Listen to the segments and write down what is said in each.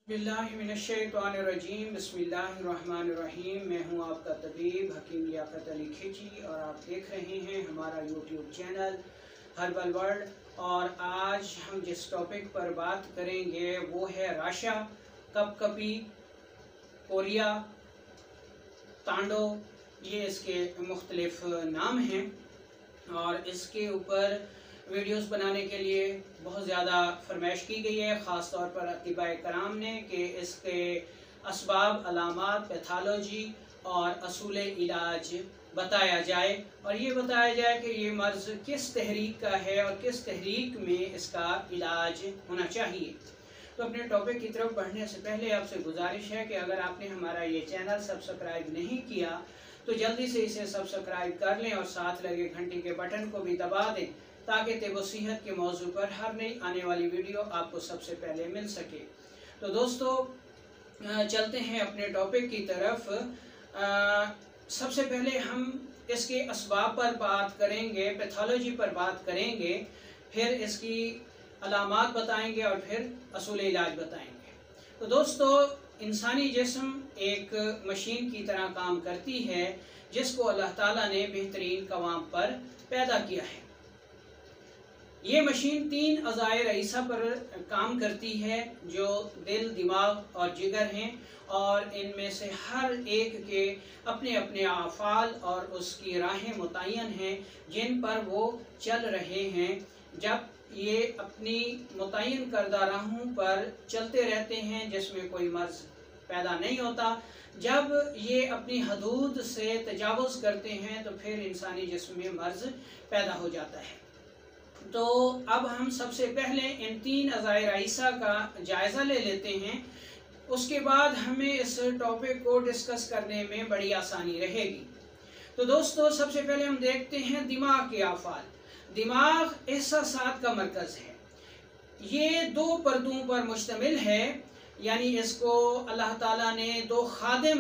बिस्मिल्लाहिर्रहमानिर्रहीम बिस्मिल्लाहिर्रहमानिर्रहीम। मैं हूं आपका तबीब हकीम लियाकत अली खिची और आप देख रहे हैं हमारा यूट्यूब चैनल हर्बल वर्ल्ड। और आज हम जिस टॉपिक पर बात करेंगे वो है राशा, कपकपी, कोरिया, तांडो, ये इसके मुख्तलिफ नाम हैं। और इसके ऊपर वीडियोस बनाने के लिए बहुत ज़्यादा फरमाइश की गई है, ख़ास तौर पर अतिबाए कराम ने, कि इसके असबाब, अलामात, पैथोलॉजी और असूल इलाज बताया जाए और ये बताया जाए कि ये मर्ज़ किस तहरीक का है और किस तहरीक में इसका इलाज होना चाहिए। तो अपने टॉपिक की तरफ बढ़ने से पहले आपसे गुजारिश है कि अगर आपने हमारा ये चैनल सब्सक्राइब नहीं किया तो जल्दी से इसे सब्सक्राइब कर लें और साथ लगे घंटी के बटन को भी दबा दें ताकि तिब सेहत के मौजू पर हर नई आने वाली वीडियो आपको सबसे पहले मिल सके। तो दोस्तों चलते हैं अपने टॉपिक की तरफ। सबसे पहले हम इसके असबाब पर बात करेंगे, पैथोलॉजी पर बात करेंगे, फिर इसकी अलामात बताएंगे और फिर असूल इलाज बताएंगे। तो दोस्तों इंसानी जिस्म एक मशीन की तरह काम करती है जिसको अल्लाह ताला ने बेहतरीन कवाम पर पैदा किया है। ये मशीन 3 अज़ाए रईसा पर काम करती है जो दिल, दिमाग और जिगर हैं, और इनमें से हर एक के अपने अपने आफ़ाल और उसकी राहें मुतय्यन हैं जिन पर वो चल रहे हैं। जब ये अपनी मुतय्यन करदा राहों पर चलते रहते हैं जिसमें कोई मर्ज़ पैदा नहीं होता, जब ये अपनी हदूद से तजावुज़ करते हैं तो फिर इंसानी जिस्म में मर्ज़ पैदा हो जाता है। तो अब हम सबसे पहले इन 3 अज़ाए रईसा का जायज़ा ले लेते हैं, उसके बाद हमें इस टॉपिक को डिस्कस करने में बड़ी आसानी रहेगी। तो दोस्तों सबसे पहले हम देखते हैं दिमाग के आफ़ाल। दिमाग एहसासात का मरकज़ है। ये 2 पर्दों पर मुश्तमिल है, यानी इसको अल्लाह ताला ने 2 खादिम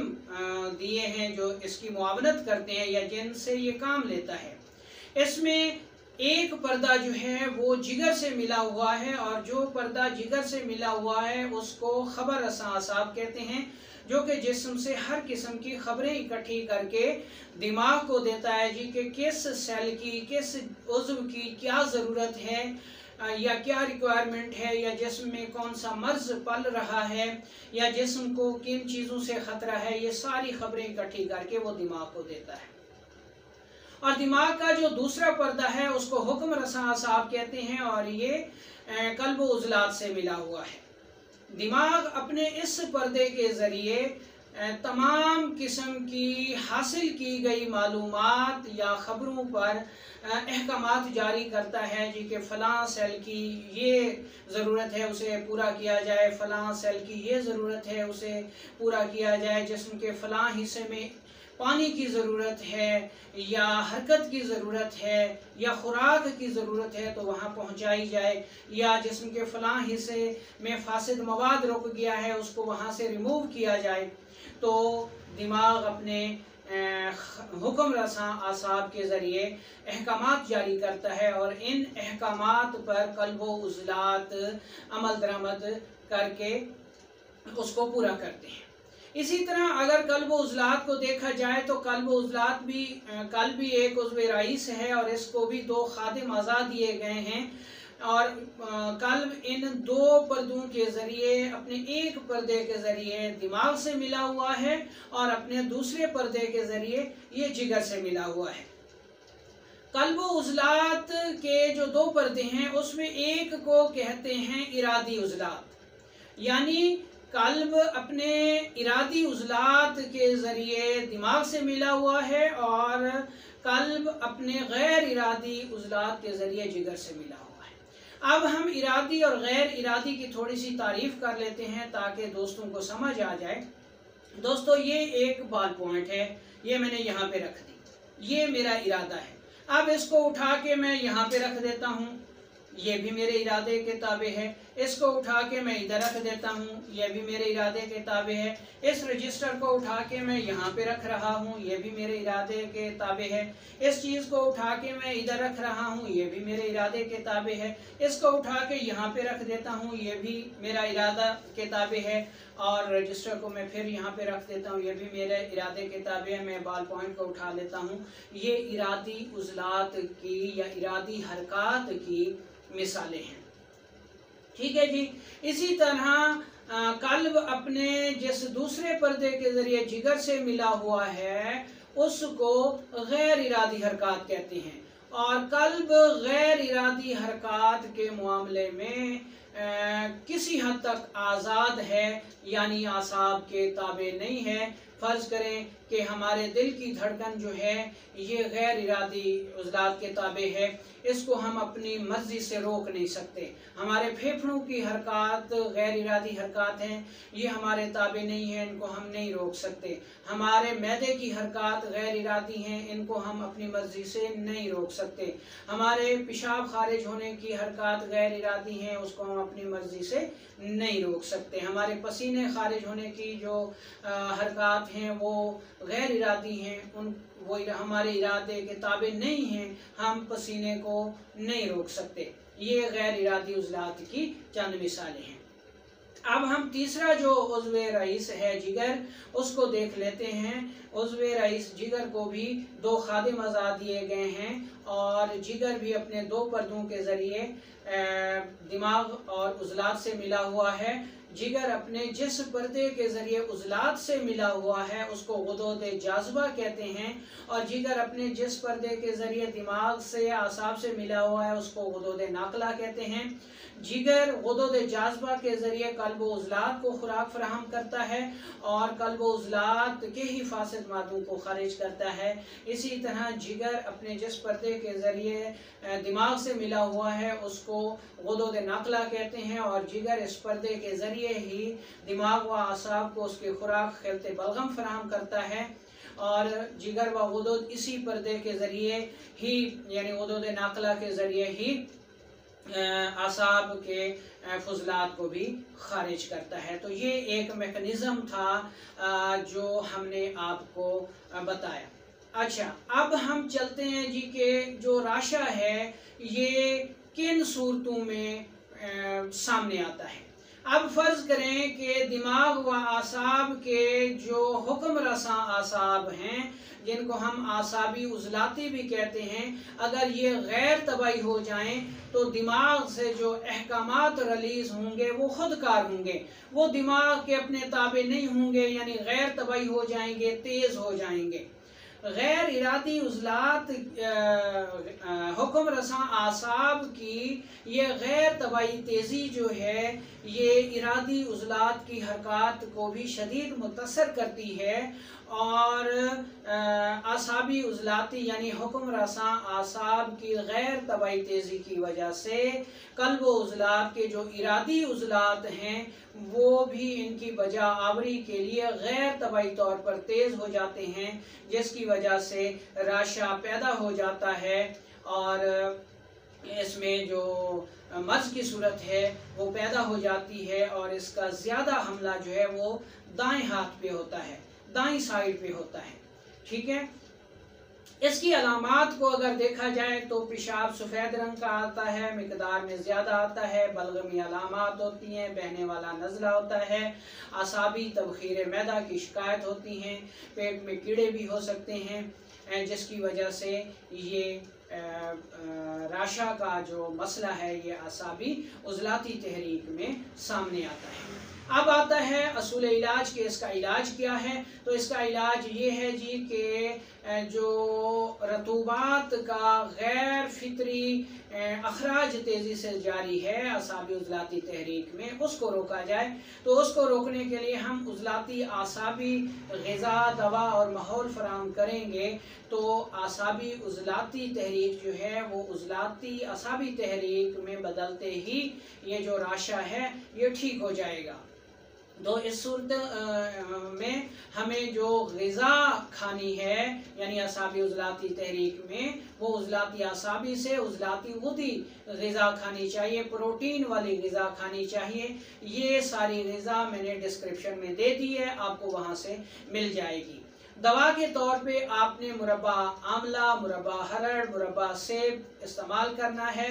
दिए हैं जो इसकी मुआवनत करते हैं या जिनसे ये काम लेता है। इसमें एक पर्दा जो है वो जिगर से मिला हुआ है और जो पर्दा जिगर से मिला हुआ है उसको खबर रसां असाब कहते हैं, जो कि जिस्म से हर किस्म की खबरें इकट्ठी करके दिमाग को देता है जी कि किस सेल की, किस उज़्व की क्या ज़रूरत है या क्या रिक्वायरमेंट है, या जिस्म में कौन सा मर्ज़ पल रहा है, या जिस्म को किन चीज़ों से ख़तरा है, ये सारी खबरें इकट्ठी करके वो दिमाग को देता है। और दिमाग का जो दूसरा पर्दा है उसको हुक्म रसां असाब कहते हैं और ये कल्ब उज़लात से मिला हुआ है। दिमाग अपने इस पर्दे के ज़रिए तमाम किस्म की हासिल की गई मालूमात या ख़बरों पर अहकामात जारी करता है जी कि फ़लाँ सेल की ये ज़रूरत है उसे पूरा किया जाए, फ़लाँ सेल की ये ज़रूरत है उसे पूरा किया जाए, जिस्म के फ़लाँ हिस्से में पानी की ज़रूरत है या हरकत की ज़रूरत है या खुराक की ज़रूरत है तो वहाँ पहुँचाई जाए, या जिस्म के फ़लाँ हिस्से में फासिद मवाद रुक गया है उसको वहाँ से रिमूव किया जाए। तो दिमाग अपने हुक्म रसां आसाब के ज़रिए अहकामात जारी करता है और इन अहकामात पर कल्ब व उज़लात अमल दरामद करके उसको पूरा करते हैं। इसी तरह अगर कल्ब उज़लात को देखा जाए तो कल्ब उज़लात भी कल्ब भी एक उज़्व रईस है और इसको भी 2 खादिम अज़ा दिए गए हैं। और कल्ब इन 2 पर्दों के ज़रिए, अपने एक पर्दे के ज़रिए दिमाग से मिला हुआ है और अपने दूसरे पर्दे के ज़रिए ये जिगर से मिला हुआ है। कल्ब उज़लात के जो 2 पर्दे हैं उसमें एक को कहते हैं इरादी उज़लात, यानी कल्ब अपने इरादी उज़लात के ज़रिए दिमाग से मिला हुआ है और कल्ब अपने गैर इरादी उज़लात के ज़रिए जिगर से मिला हुआ है। अब हम इरादी और गैर इरादी की थोड़ी सी तारीफ़ कर लेते हैं ताकि दोस्तों को समझ आ जाए। दोस्तों ये एक बॉल पॉइंट है, ये मैंने यहाँ पे रख दी, ये मेरा इरादा है। अब इसको उठा के मैं यहाँ पे रख देता हूँ, ये भी मेरे इरादे के ताबे है। इसको उठा के मैं इधर रख देता हूँ, ये भी मेरे इरादे के ताबे है। इस रजिस्टर को उठा के मैं यहाँ पे रख रहा हूँ, ये भी मेरे इरादे के ताबे है। इस चीज़ को उठा के मैं इधर रख रहा हूँ, ये भी मेरे इरादे के ताबे है। इसको उठा के यहाँ पे रख देता हूँ, ये भी मेरा इरादा के ताबे है। और रजिस्टर को मैं फिर यहाँ पे रख देता हूँ, ये भी मेरे इरादे के ताबे है। मैं बॉल पॉइंट को उठा लेता हूँ। ये इरादी उज़लात की या इरादी हरकत की मिसालें हैं। ठीक है जी। इसी तरह कल्ब अपने जिस दूसरे पर्दे के जरिए जिगर से मिला हुआ है उसको गैर इरादी हरकत कहते हैं। और कल्ब गैर इरादी हरकत के मामले में किसी हद तक आज़ाद है, यानी आसाब के ताबे नहीं है। फ़र्ज़ करें कि हमारे दिल की धड़कन जो है ये गैर इरादी उज़लात के ताबे है, इसको हम अपनी मर्ज़ी से रोक नहीं सकते। हमारे फेफड़ों की हरकत गैर इरादी हरकत हैं, ये हमारे ताबे नहीं है, इनको हम नहीं रोक सकते। हमारे मैदे की हरकत गैर इरादी हैं, इनको हम अपनी मर्ज़ी से नहीं रोक सकते। हमारे पेशाब खारिज होने की हरकत गैर इरादी हैं, उसको हम अपनी मर्ज़ी से नहीं रोक सकते। हमारे पसीने खारिज होने की जो हरकत हैं वो गैर इरादी हैं, उन वो हमारे इरादे के ताबे नहीं हैं, हम पसीने को नहीं रोक सकते। ये गैर इरादी उज़लात की चंद मिसालें हैं। अब हम तीसरा जो उज़्वे रईस है जिगर, उसको देख लेते हैं। उज़्वे रईस जिगर को भी दो खादिम अज़ा दिए गए हैं और जिगर भी अपने दो पर्दों के ज़रिए दिमाग और उज़लात से मिला हुआ है। जिगर अपने जिस पर्दे के ज़रिए उज़लात से मिला हुआ है उसको गुदूद जाज़बा कहते हैं, और जिगर अपने जिस पर्दे के ज़रिए दिमाग से आसाब से मिला हुआ है उसको गुदूद नाकला कहते हैं। जिगर गुदूद जाज़बा के ज़रिए कल्ब उज़लात को खुराक फराहम करता है और कल्ब उज़लात के ही फासिद मादों को खारिज करता है। इसी तरह जिगर अपने जिस पर्दे के ज़रिए दिमाग से मिला हुआ है उसको गुदूद नाकला कहते हैं, और जिगर इस पर्दे के ज़रिए ही दिमाग व आसाब को उसके खुराक खिलते बलगम फराहम करता है। और जिगर व गुदूद इसी पर्दे के ज़रिए ही यानी गुदूद नाकला के ज़रिए ही आसाब के फुजलात को भी खारिज करता है। तो ये एक मेकनिज़म था जो हमने आपको बताया। अच्छा, अब हम चलते हैं जी के जो राशा है ये किन सूरतों में सामने आता है। अब फ़र्ज़ करें कि दिमाग व आसाब के जो हुक्म रसा आसाब हैं, जिनको हम आसाबी उज़लाती भी कहते हैं, अगर ये गैर तबाही हो जाएं तो दिमाग से जो अहकामात रिलीज़ होंगे वो खुदकार होंगे, वो दिमाग के अपने ताबे नहीं होंगे, यानी गैर तबाही हो जाएंगे, तेज़ हो जाएंगे। गैर इरादी उज़लात हुक्म रसा आसाब की ये गैर तबाही तेज़ी जो है ये इरादी उज़लात की हरकत को भी शदीद मुतासर करती है, और आसाबी उज़लाती यानी हुक्म रसा आसाब की गैर तबाही तेज़ी की वजह से कल्ब उज़लात के जो इरादी उज़लात हैं वो भी इनकी बजा आवरी के लिए गैर तबाही तौर पर तेज़ हो जाते हैं, जिसकी वजह से राशा पैदा हो जाता है और इसमें जो मर्ज़ की सूरत है वो पैदा हो जाती है, और इसका ज़्यादा हमला जो है वो दाएं हाथ पे होता है, दाईं साइड पे होता है। ठीक है। इसकी अलामात को अगर देखा जाए तो पेशाब सफ़ेद रंग का आता है, मिकदार में ज़्यादा आता है, बलगमी अलामात होती हैं, बहने वाला नज़ला होता है, आसाबी तबखीर मैदा की शिकायत होती हैं, पेट में कीड़े भी हो सकते हैं, जिसकी वजह से ये राशा का जो मसला है ये आसाबी उज़लाती तहरीक में सामने आता है। अब आता है असूल इलाज के इसका इलाज क्या है। तो इसका इलाज ये है जी कि जो रतूबात का गैर फितरी अखराज तेज़ी से जारी है आसाबी उज़लाती तहरीक में, उसको रोका जाए। तो उसको रोकने के लिए हम उज़लाती आसाबी ग़िज़ा, दवा और माहौल फराहम करेंगे तो आसाबी उज़लाती तहरीक जो है वो उज़लाती आसाबी तहरीक में बदलते ही ये जो राशा है ये ठीक हो जाएगा। तो इस सूरत में हमें जो ग़िज़ा खानी है यानी असाबी उज़लाती तहरीक में, वो उज़लाती असाबी से उज़लाती ग़ुदी ग़िज़ा खानी चाहिए, प्रोटीन वाली ग़िज़ा खानी चाहिए। ये सारी ग़िज़ा मैंने डिस्क्रिप्शन में दे दी है, आपको वहाँ से मिल जाएगी। दवा के तौर पे आपने मुरब्बा आमला, मुरब्बा हरड़, मुरब्बा सेब इस्तेमाल करना है।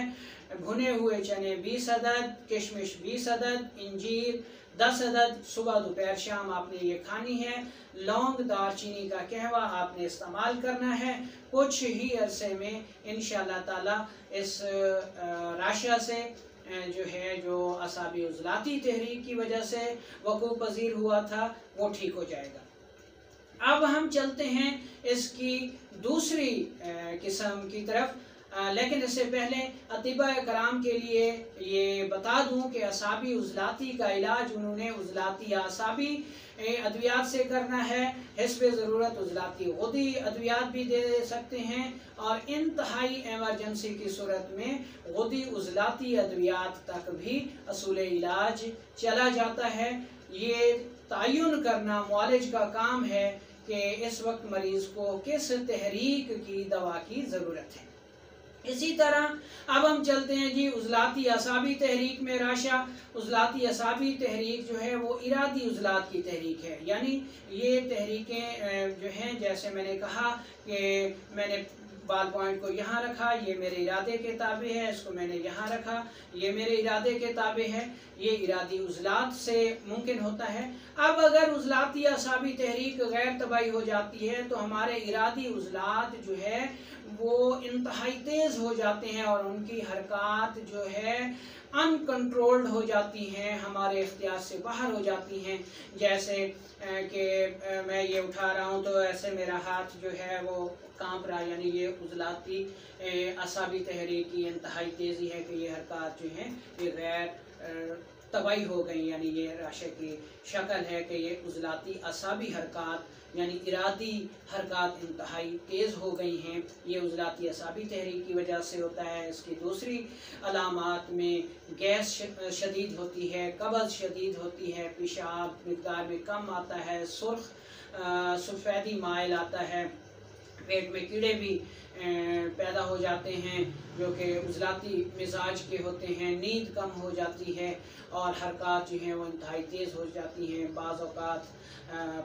भुने हुए चने 20 अदद, किशमिश 20 अदद, इंजीर 10 अदद, सुबह दोपहर शाम आपने ये खानी है। लौंग, दालचीनी का कहवा आपने इस्तेमाल करना है। कुछ ही अरसे में इंशाअल्लाह ताला इस राशा से जो असाबी उज़लाती तहरीक की वजह से वक़ूफ़ पज़ीर हुआ था वो ठीक हो जाएगा। अब हम चलते हैं इसकी दूसरी किस्म की तरफ, लेकिन इससे पहले अतिबा कराम के लिए ये बता दूं कि असाबी उज़लाती का इलाज उन्होंने उज़लाती असाबी अद्वियात से करना है। हिस्ब ज़रूरत उज़लाती ग़ुदी अद्वियात भी दे सकते हैं और इंतहाई एमरजेंसी की सूरत में ग़ुदी उज़लाती अद्वियात तक भी असूल इलाज चला जाता है। ये तयन करना मुआलिज का काम है कि इस वक्त मरीज़ को किस तहरीक की दवा की ज़रूरत है। इसी तरह अब हम चलते हैं जी उज़लाती असाबी तहरीक में। राशा उज़लाती असाबी तहरीक जो है वो इरादी उज़लात की तहरीक है, यानी ये तहरीकें जो हैं, जैसे मैंने कहा कि मैंने बाल पॉइंट को यहाँ रखा, ये मेरे इरादे के ताबे है, इसको मैंने यहाँ रखा, ये मेरे इरादे के ताबे है, ये इरादी उज़लात से मुमकिन होता है। अब अगर उज़लाती असाबी तहरीक गैर तबाही हो जाती है तो हमारे इरादी उज़लात जो है वो इंतहाई तेज़ हो जाते हैं और उनकी हरकत जो है अनकंट्रोल्ड हो जाती हैं, हमारे इख्तियार से बाहर हो जाती हैं। जैसे कि मैं ये उठा रहा हूँ तो ऐसे मेरा हाथ जो है वो कांप रहा, यानी ये उज़लाती असाबी तहरीक की इंतहाई तेज़ी है कि ये हरकत जो हैं ये गैर तबाही हो गई, यानी ये राशे की शक्ल है कि ये उज़लाती असाबी हरकत यानी इरादी हरकत इंतहाई तेज़ हो गई हैं। ये उज़लाती असाबी तहरीक की वजह से होता है। इसकी दूसरी अलामात में गैस शदीद होती है, कब्ज़ शदीद होती है, पेशाब मिक़दार में कम आता है, सफ़ेदी माइल आता है, पेट में कीड़े भी पैदा हो जाते हैं जो कि उज़लाती मिजाज के होते हैं, नींद कम हो जाती है और हरकत जो हैं वो इंतहाई तेज़ हो जाती हैं। बाज़ औक़ात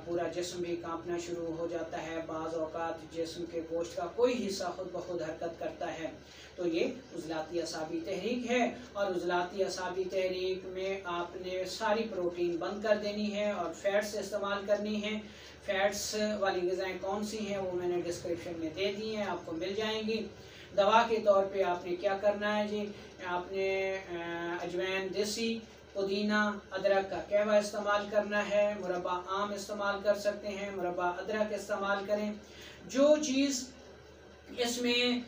पूरा जिस्म भी कांपना शुरू हो जाता है, बाज़ औक़ात जिस्म के गोश्त का कोई हिस्सा खुद ब खुद हरकत करता है। तो ये उज़लाती असाबी तहरीक है और उज़लाती असाबी तहरीक में आपने सारी प्रोटीन बंद कर देनी है और फैट्स इस्तेमाल करनी है। फैट्स वाली ग़िज़ाएँ कौन सी हैं वो मैंने डिस्क्रिप्शन में दे दी हैं, आपको मिल जाएंगी। दवा के तौर पे आपने क्या करना है जी, आपने अजवैन, देसी पुदीना, अदरक का कहवा इस्तेमाल करना है। मुरब्बा आम इस्तेमाल कर सकते हैं, मुरब्बा अदरक इस्तेमाल करें। जो चीज़ इसमें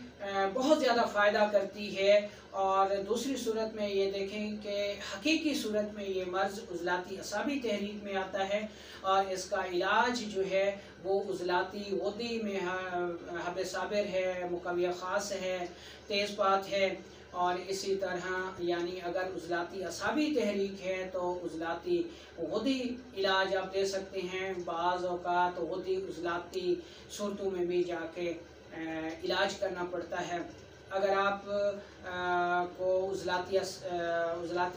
बहुत ज़्यादा फ़ायदा करती है और दूसरी सूरत में ये देखें कि हकीकी सूरत में ये मर्ज़ उज़लाती असाबी तहरीक में आता है और इसका इलाज जो है वो उज़लाती ग़ुदी में हब साबिर है, मुकव्विया ख़ास है, तेज़पात है। और इसी तरह यानी अगर उज़लाती असाबी तहरीक है तो उज़लाती ग़ुदी इलाज आप दे सकते हैं। बाज़ औक़ात ग़ुदी उज़लाती सूरतों में भी जाके इलाज करना पड़ता है। अगर आप को उज़लाती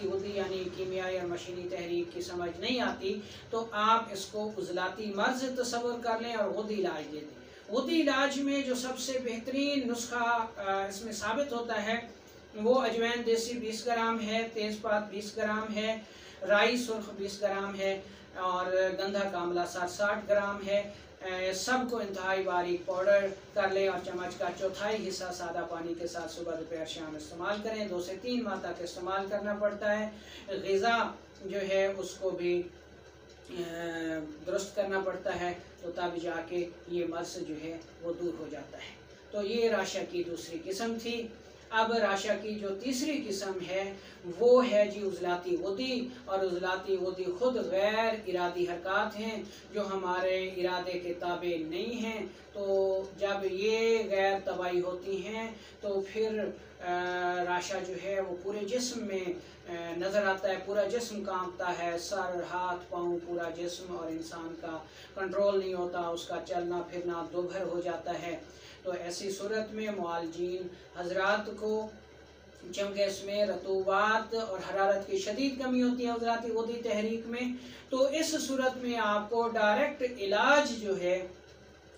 ग़ुदी यानी कीमियाई और मशीनी तहरीक की समझ नहीं आती तो आप इसको उज़लाती मर्ज़ तस्वुर कर लें और ग़ुदी इलाज दे दें। ग़ुदी इलाज में जो सबसे बेहतरीन नुस्खा इसमें साबित होता है वो अजवैन देसी 20 ग्राम है, तेज़पात 20 ग्राम है, राई सुर्ख 20 ग्राम है और गंधा कामला 60 ग्राम है। सबको इंतहाई बारीक पाउडर कर लें और चम्मच का चौथाई हिस्सा सादा पानी के साथ सुबह दोपहर शाम इस्तेमाल करें। 2 से 3 माह तक इस्तेमाल करना पड़ता है। ग़िज़ा जो है उसको भी दुरुस्त करना पड़ता है तो तब जाके ये मर्ज़ जो है वो दूर हो जाता है। तो ये राशा की दूसरी किस्म थी। अब राशा की जो तीसरी किस्म है वो है जी उज़लाती ग़ुदी, और उज़लाती ग़ुदी खुद गैर इरादी हरकत हैं जो हमारे इरादे के ताबे नहीं हैं। तो जब ये गैर तबाही होती हैं तो फिर राशा जो है वो पूरे जिस्म में नज़र आता है, पूरा जिस्म कांपता है, सर, हाथ, पाँव, पूरा जिस्म, और इंसान का कंट्रोल नहीं होता, उसका चलना फिरना दोभर हो जाता है। तो ऐसी सूरत में मुआलजीन हजरात को जबकि इसमें रतूबात और हरारत की शदीद कमी होती है हज़राती गुदी तहरीक में, तो इस सूरत में आपको डायरेक्ट इलाज जो है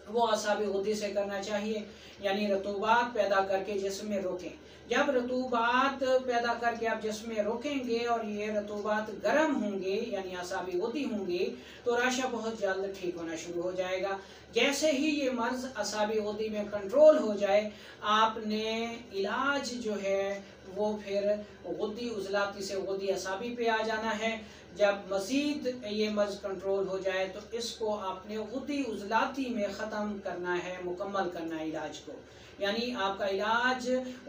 वो असाबी गुदी से करना चाहिए, यानी रतूबात पैदा करके जिस्म में रोकें। जब रतूबात पैदा करके आप जिस्म में रोकेंगे और ये रतूबात गर्म होंगे यानी असाबी गुदी होंगी, तो राशा बहुत जल्द ठीक होना शुरू हो जाएगा। जैसे ही ये मर्ज़ असाबी गुदी में कंट्रोल हो जाए, आपने इलाज जो है वो फिर गुद्दी उज़लाती से गुद्दी असाबी पे आ जाना है। जब मज़ीद ये मर्ज़ कंट्रोल हो जाए तो इसको आपने गुद्दी उज़लाती में ख़त्म करना है, मुकम्मल करना है इलाज को, यानी आपका इलाज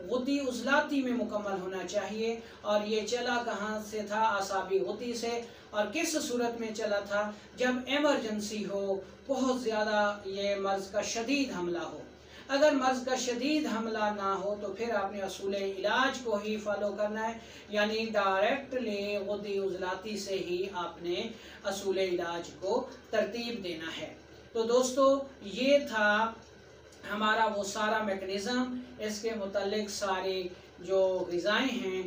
गुद्दी उज़लाती में मुकम्मल होना चाहिए। और ये चला कहाँ से था? असाबी गुद्दी से। और किस सूरत में चला था? जब एमरजेंसी हो, बहुत ज़्यादा ये मर्ज़ का शदीद हमला हो। अगर मर्ज़ का शदीद हमला ना हो तो फिर आपने असूल इलाज को ही फॉलो करना है, यानी डायरेक्टली गुद्दी उज़लाती से ही आपने असूल इलाज को तरतीब देना है। तो दोस्तों, ये था हमारा वो सारा मैकेनिज़्म। इसके मुतालिक सारी जो ग़िज़ाएँ हैं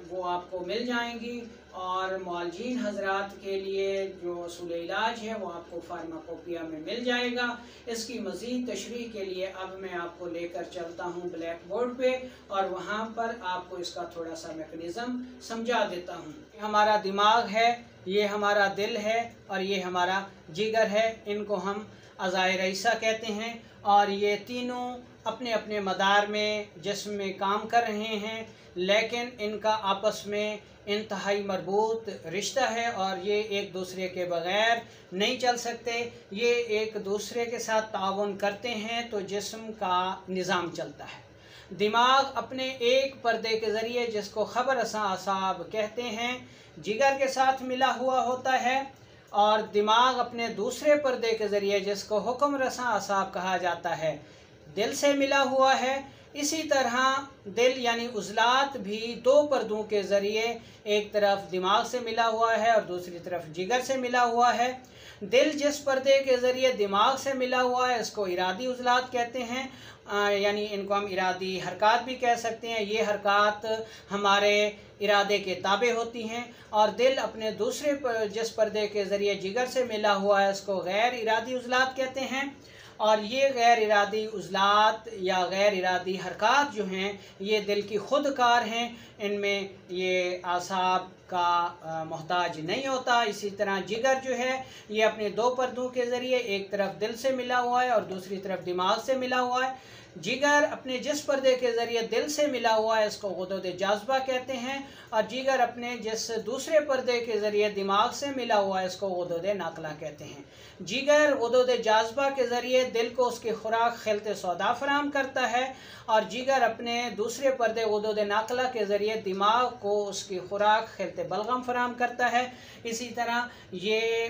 वो आपको मिल जाएंगी, और मुआलजीन हजरात के लिए जो असूल इलाज है वो आपको फार्माकोपिया में मिल जाएगा। इसकी मज़ीद तशरीह के लिए अब मैं आपको लेकर चलता हूँ ब्लैक बोर्ड पे, और वहाँ पर आपको इसका थोड़ा सा मैकेनिज़्म समझा देता हूँ। हमारा दिमाग है, ये हमारा दिल है, और ये हमारा जिगर है। इनको हम अज़ाए रईसा कहते हैं, और ये तीनों अपने अपने मदार में जिस्म में काम कर रहे हैं, लेकिन इनका आपस में इंतहाई मरबूत रिश्ता है, और ये एक दूसरे के बग़ैर नहीं चल सकते। ये एक दूसरे के साथ ताउन करते हैं तो जिस्म का निज़ाम चलता है। दिमाग अपने एक पर्दे के ज़रिए, जिसको ख़बर असाब कहते हैं, जिगर के साथ मिला हुआ होता है, और दिमाग अपने दूसरे पर्दे के ज़रिए, जिसको हुक्म रसा असाब कहा जाता है, दिल से मिला हुआ है। इसी तरह दिल यानी उज़लात भी दो पर्दों के ज़रिए, एक तरफ दिमाग से मिला हुआ है और दूसरी तरफ जिगर से मिला हुआ है। दिल जिस पर्दे के ज़रिए दिमाग से मिला हुआ है इसको इरादी उज़लात कहते हैं, यानी इनको हम इरादी हरकत भी कह सकते हैं। ये हरकत हमारे इरादे के ताबे होती हैं। और दिल अपने दूसरे जिस पर्दे के ज़रिए जिगर से मिला हुआ है इसको गैर इरादी उज़लात कहते हैं। और ये गैर इरादी उज़लात या गैर इरादी हरकत जो हैं ये दिल की खुद कार हैं, इनमें ये आसाब का मोहताज नहीं होता। इसी तरह जिगर जो है ये अपने दो पर्दों के ज़रिए, एक तरफ दिल से मिला हुआ है और दूसरी तरफ दिमाग से मिला हुआ है। जिगर अपने जिस पर्दे के ज़रिए दिल से मिला हुआ है इसको गुदूद जाज़बा कहते हैं, और जिगर अपने जिस दूसरे पर्दे के ज़रिए दिमाग से मिला हुआ है इसको गुदूद नाकला कहते हैं। जिगर गुदूद जाज़बा के ज़रिए दिल को उसकी खुराक खिलते सौदा फराहम करता है, और जिगर अपने दूसरे पर्दे गुदूद नाकला के ज़रिए दिमाग को उसकी खुराक खिलते बलगम फराहम करता है। इसी तरह ये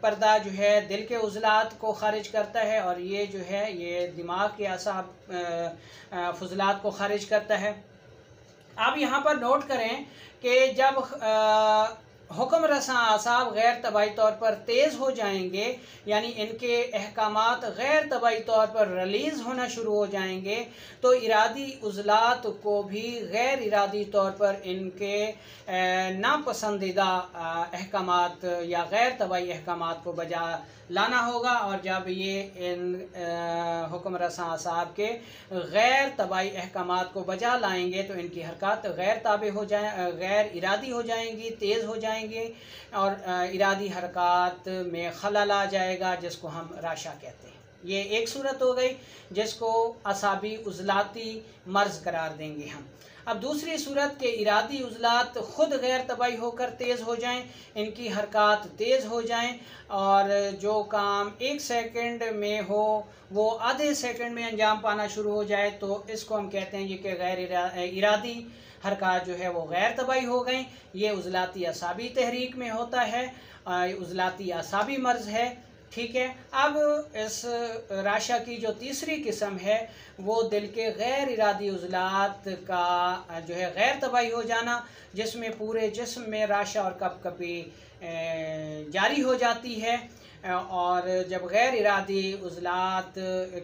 पर्दा जो है दिल के उज़लात को ख़ारिज करता है, और ये जो है ये दिमाग के असाब फुजलात को ख़ारिज करता है। आप यहाँ पर नोट करें कि जब हुक्म रसा आसाब गैर तबाई तौर पर तेज़ हो जाएंगे, यानी इनके अहकामात गैर तबाई तौर पर रिलीज़ होना शुरू हो जाएंगे, तो इरादी उज़लात को भी गैर इरादी तौर पर इनके नापसंदीदा अहकामात या गैर तबाई अहकामात को बजा लाना होगा। और जब ये इन हुक्म रसा आसाब के गैर तबाई अहकामात को बजा लाएंगे तो इनकी हरकत गैर ताबे हो जाए, गैर इरादी हो जाएंगी, तेज़ हो जाएंगी, और इरादी हरकत में खलल आ जाएगा, जिसको हम राशा कहते हैं। ये एक सूरत हो गई जिसको असाबी उज़लाती मर्ज़ करार देंगे हम। अब दूसरी सूरत के इरादी उज़लात ख़ुद गैर तबाई होकर तेज़ हो जाएं, इनकी हरकत तेज़ हो जाएं, और जो काम 1 सेकंड में हो वो आधे सेकंड में अंजाम पाना शुरू हो जाए, तो इसको हम कहते हैं कि गैर इरादी हरकत जो है वो गैर तबाई हो गई। ये उज़लाती असाबी तहरीक में होता है, उज़लाती असाबी मर्ज़ है। ठीक है। अब इस राशा की जो तीसरी किस्म है वो दिल के गैर इरादी उज़लात का जो है गैर तबाही हो जाना, जिसमें पूरे जिस्म में राशा और कपकपी जारी हो जाती है। और जब गैर इरादी उज़लात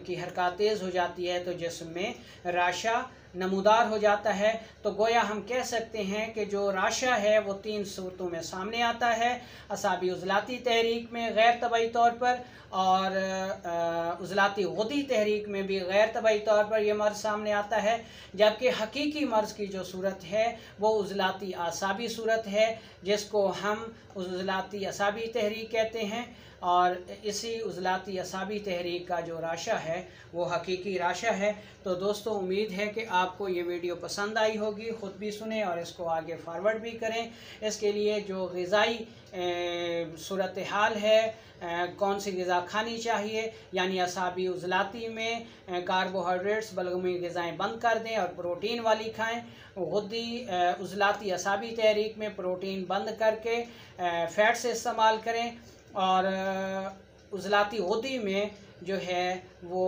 की हरकत तेज़ हो जाती है तो जिस्म में राशा नमूदार हो जाता है। तो गोया हम कह सकते हैं कि जो राशा है वो 3 सूरतों में सामने आता है, असाबी उज़लाती तहरीक में गैर तबाही तौर पर, और उज़लाती गुदी तहरीक में भी गैर तबाही तौर पर यह मर्ज़ सामने आता है। जबकि हकीकी मर्ज़ की जो सूरत है वो उज़लाती असाबी सूरत है, जिसको हम उज़लाती असाबी तहरीक कहते हैं। और इसी उज़लाती असाबी तहरीक का जो राशा है वो हकीकी राशा है। तो दोस्तों, उम्मीद है कि आपको ये वीडियो पसंद आई होगी, ख़ुद भी सुने और इसको आगे फारवर्ड भी करें। इसके लिए जो ग़िज़ाई सूरत हाल है, कौन सी ग़िज़ा खानी चाहिए, यानी असाबी उज़लाती में कार्बोहाइड्रेट्स बलगमी ग़िज़ाएँ बंद कर दें और प्रोटीन वाली खाएँ। गुद्दी उज़लाती असाबी तहरीक में प्रोटीन बंद करके फ़ैट से इस्तेमाल करें, और उज़लाती गुद्दी में जो है वो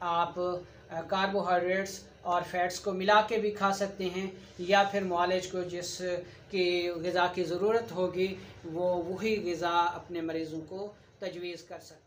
आप कार्बोहाइड्रेट्स और फैट्स को मिला के भी खा सकते हैं, या फिर मुआलिज को जिस की ग़िज़ा की ज़रूरत होगी वो वही ग़िज़ा अपने मरीज़ों को तजवीज़ कर सकते हैं।